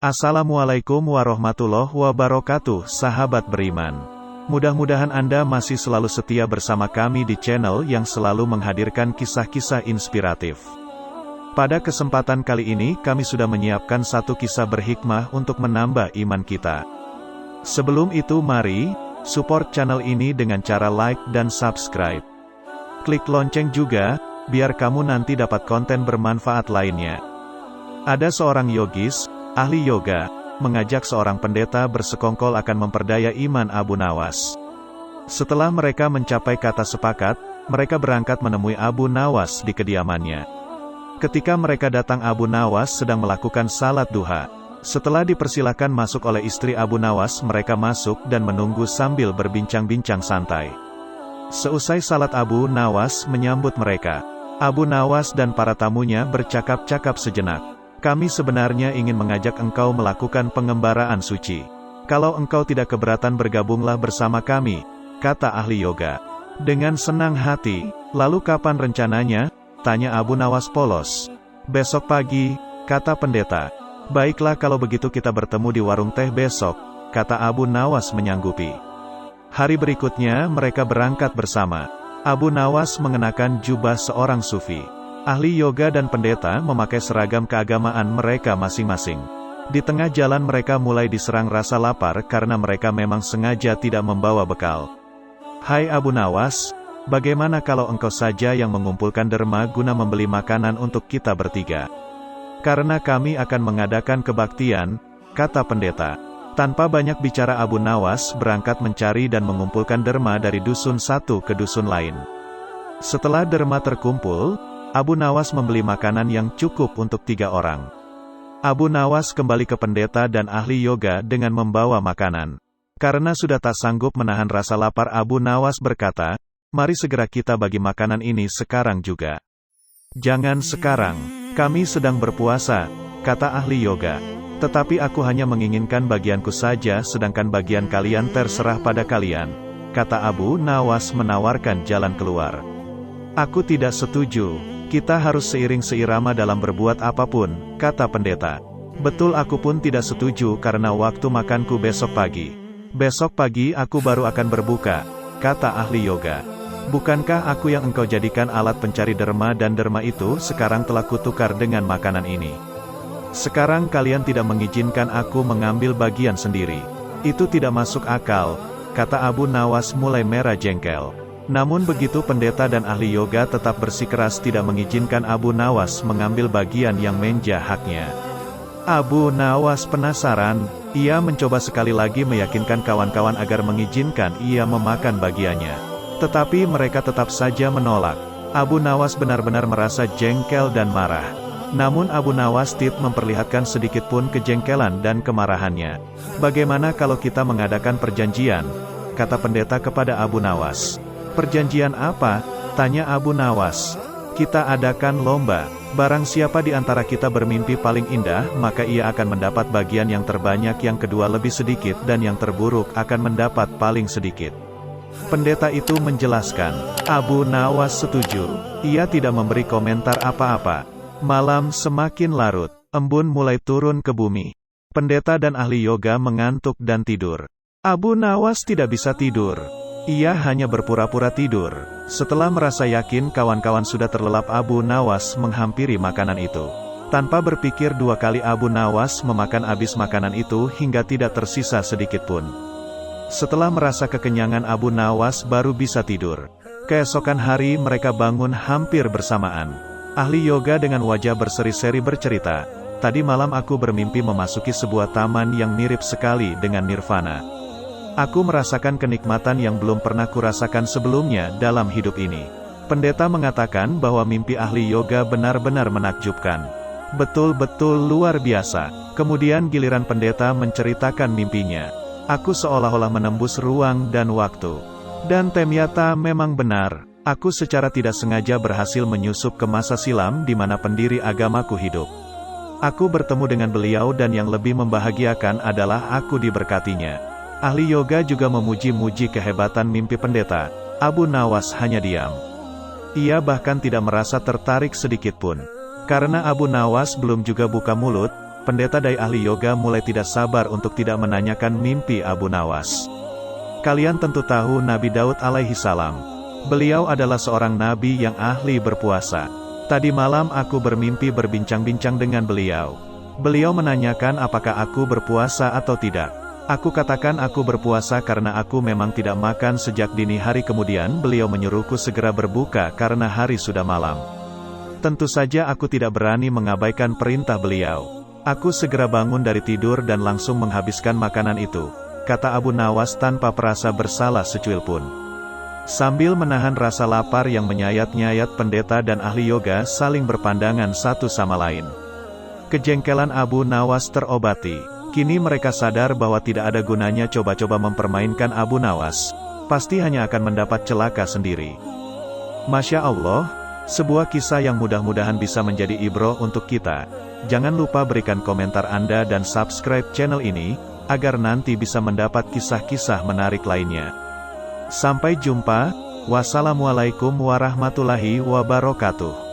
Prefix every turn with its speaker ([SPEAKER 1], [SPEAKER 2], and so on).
[SPEAKER 1] Assalamualaikum warahmatullahi wabarakatuh, sahabat beriman. Mudah-mudahan Anda masih selalu setia bersama kami di channel yang selalu menghadirkan kisah-kisah inspiratif. Pada kesempatan kali ini kami sudah menyiapkan satu kisah berhikmah untuk menambah iman kita. Sebelum itu mari, support channel ini dengan cara like dan subscribe. Klik lonceng juga, biar kamu nanti dapat konten bermanfaat lainnya. Ada seorang yogis, ahli yoga, mengajak seorang pendeta bersekongkol akan memperdaya iman Abu Nawas. Setelah mereka mencapai kata sepakat, mereka berangkat menemui Abu Nawas di kediamannya. Ketika mereka datang, Abu Nawas sedang melakukan salat duha. Setelah dipersilakan masuk oleh istri Abu Nawas, mereka masuk dan menunggu sambil berbincang-bincang santai. Seusai salat, Abu Nawas menyambut mereka. Abu Nawas dan para tamunya bercakap-cakap sejenak. Kami sebenarnya ingin mengajak engkau melakukan pengembaraan suci. Kalau engkau tidak keberatan, bergabunglah bersama kami, kata ahli yoga. Dengan senang hati. Lalu kapan rencananya? Tanya Abu Nawas polos. Besok pagi, kata pendeta. Baiklah, kalau begitu kita bertemu di warung teh besok, kata Abu Nawas menyanggupi. Hari berikutnya mereka berangkat bersama. Abu Nawas mengenakan jubah seorang sufi. Ahli yoga dan pendeta memakai seragam keagamaan mereka masing-masing. Di tengah jalan mereka mulai diserang rasa lapar karena mereka memang sengaja tidak membawa bekal. Hai Abu Nawas, bagaimana kalau engkau saja yang mengumpulkan derma guna membeli makanan untuk kita bertiga? Karena kami akan mengadakan kebaktian, kata pendeta. Tanpa banyak bicara, Abu Nawas berangkat mencari dan mengumpulkan derma dari dusun satu ke dusun lain. Setelah derma terkumpul, Abu Nawas membeli makanan yang cukup untuk 3 orang. Abu Nawas kembali ke pendeta dan ahli yoga dengan membawa makanan. Karena sudah tak sanggup menahan rasa lapar, Abu Nawas berkata, mari segera kita bagi makanan ini sekarang juga. Jangan sekarang, kami sedang berpuasa, kata ahli yoga. Tetapi aku hanya menginginkan bagianku saja, sedangkan bagian kalian terserah pada kalian, kata Abu Nawas menawarkan jalan keluar. Aku tidak setuju. Kita harus seiring seirama dalam berbuat apapun, kata pendeta. Betul, aku pun tidak setuju karena waktu makanku besok pagi. Besok pagi aku baru akan berbuka, kata ahli yoga. Bukankah aku yang engkau jadikan alat pencari derma, dan derma itu sekarang telah kutukar dengan makanan ini? Sekarang kalian tidak mengizinkan aku mengambil bagian sendiri. Itu tidak masuk akal, kata Abu Nawas mulai merah jengkel. Namun begitu pendeta dan ahli yoga tetap bersikeras tidak mengizinkan Abu Nawas mengambil bagian yang menjadi haknya. Abu Nawas penasaran, ia mencoba sekali lagi meyakinkan kawan-kawan agar mengizinkan ia memakan bagiannya. Tetapi mereka tetap saja menolak. Abu Nawas benar-benar merasa jengkel dan marah. Namun Abu Nawas tidak memperlihatkan sedikit pun kejengkelan dan kemarahannya. Bagaimana kalau kita mengadakan perjanjian? Kata pendeta kepada Abu Nawas. Perjanjian apa? Tanya Abu Nawas. Kita adakan lomba. Barang siapa di antara kita bermimpi paling indah, maka ia akan mendapat bagian yang terbanyak, yang kedua lebih sedikit, dan yang terburuk akan mendapat paling sedikit. Pendeta itu menjelaskan. Abu Nawas setuju. Ia tidak memberi komentar apa-apa. Malam semakin larut. Embun mulai turun ke bumi. Pendeta dan ahli yoga mengantuk dan tidur. Abu Nawas tidak bisa tidur. Ia hanya berpura-pura tidur. Setelah merasa yakin kawan-kawan sudah terlelap, Abu Nawas menghampiri makanan itu. Tanpa berpikir 2 kali, Abu Nawas memakan habis makanan itu hingga tidak tersisa sedikit pun. Setelah merasa kekenyangan, Abu Nawas baru bisa tidur. Keesokan hari mereka bangun hampir bersamaan. Ahli yoga dengan wajah berseri-seri bercerita, tadi malam aku bermimpi memasuki sebuah taman yang mirip sekali dengan nirvana. Aku merasakan kenikmatan yang belum pernah kurasakan sebelumnya dalam hidup ini. Pendeta mengatakan bahwa mimpi ahli yoga benar-benar menakjubkan. Betul-betul luar biasa. Kemudian giliran pendeta menceritakan mimpinya. Aku seolah-olah menembus ruang dan waktu. Dan ternyata memang benar. Aku secara tidak sengaja berhasil menyusup ke masa silam di mana pendiri agamaku hidup. Aku bertemu dengan beliau, dan yang lebih membahagiakan adalah aku diberkatinya. Ahli yoga juga memuji-muji kehebatan mimpi pendeta. Abu Nawas hanya diam. Ia bahkan tidak merasa tertarik sedikit pun. Karena Abu Nawas belum juga buka mulut, pendeta Dai ahli yoga mulai tidak sabar untuk tidak menanyakan mimpi Abu Nawas. Kalian tentu tahu Nabi Daud alaihi salam. Beliau adalah seorang nabi yang ahli berpuasa. Tadi malam aku bermimpi berbincang-bincang dengan beliau. Beliau menanyakan apakah aku berpuasa atau tidak. Aku katakan aku berpuasa karena aku memang tidak makan sejak dini hari, kemudian beliau menyuruhku segera berbuka karena hari sudah malam. Tentu saja aku tidak berani mengabaikan perintah beliau. Aku segera bangun dari tidur dan langsung menghabiskan makanan itu, kata Abu Nawas tanpa perasa bersalah secuil pun. Sambil menahan rasa lapar yang menyayat-nyayat, pendeta dan ahli yoga saling berpandangan satu sama lain. Kejengkelan Abu Nawas terobati. Kini mereka sadar bahwa tidak ada gunanya coba-coba mempermainkan Abu Nawas. Pasti hanya akan mendapat celaka sendiri. Masya Allah, sebuah kisah yang mudah-mudahan bisa menjadi ibroh untuk kita. Jangan lupa berikan komentar Anda dan subscribe channel ini, agar nanti bisa mendapat kisah-kisah menarik lainnya. Sampai jumpa, wassalamualaikum warahmatullahi wabarakatuh.